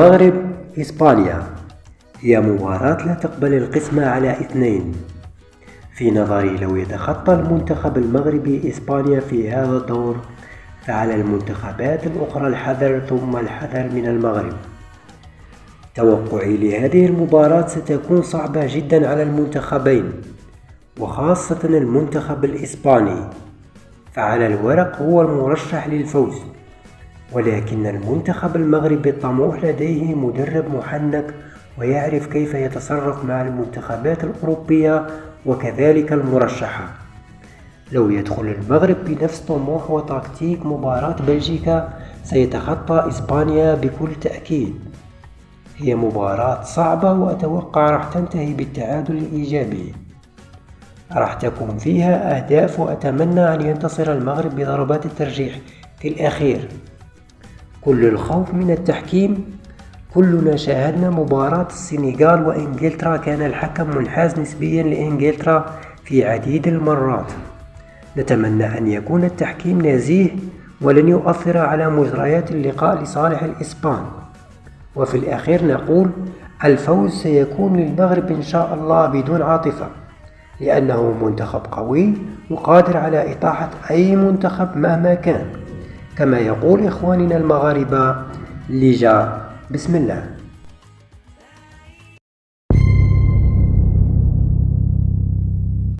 المغرب إسبانيا هي مباراة لا تقبل القسمة على اثنين. في نظري لو يتخطى المنتخب المغربي إسبانيا في هذا الدور فعلى المنتخبات الأخرى الحذر ثم الحذر من المغرب. توقعي لهذه المباراة ستكون صعبة جدا على المنتخبين، وخاصة المنتخب الإسباني، فعلى الورق هو المرشح للفوز، ولكن المنتخب المغربي الطموح لديه مدرب محنك ويعرف كيف يتصرف مع المنتخبات الأوروبية وكذلك المرشحة. لو يدخل المغرب بنفس طموح وتكتيك مباراة بلجيكا سيتخطى إسبانيا بكل تأكيد. هي مباراة صعبة وأتوقع راح تنتهي بالتعادل الإيجابي، راح تكون فيها أهداف، وأتمنى أن ينتصر المغرب بضربات الترجيح في الأخير. كل الخوف من التحكيم. كلنا شاهدنا مباراة السنغال وإنجلترا، كان الحكم منحاز نسبيا لإنجلترا في عديد المرات. نتمنى أن يكون التحكيم نزيه ولن يؤثر على مجريات اللقاء لصالح الإسبان. وفي الأخير نقول الفوز سيكون للمغرب إن شاء الله بدون عاطفة، لأنه منتخب قوي وقادر على إطاحة أي منتخب مهما كان، كما يقول إخواننا المغاربة: ليجا بسم الله.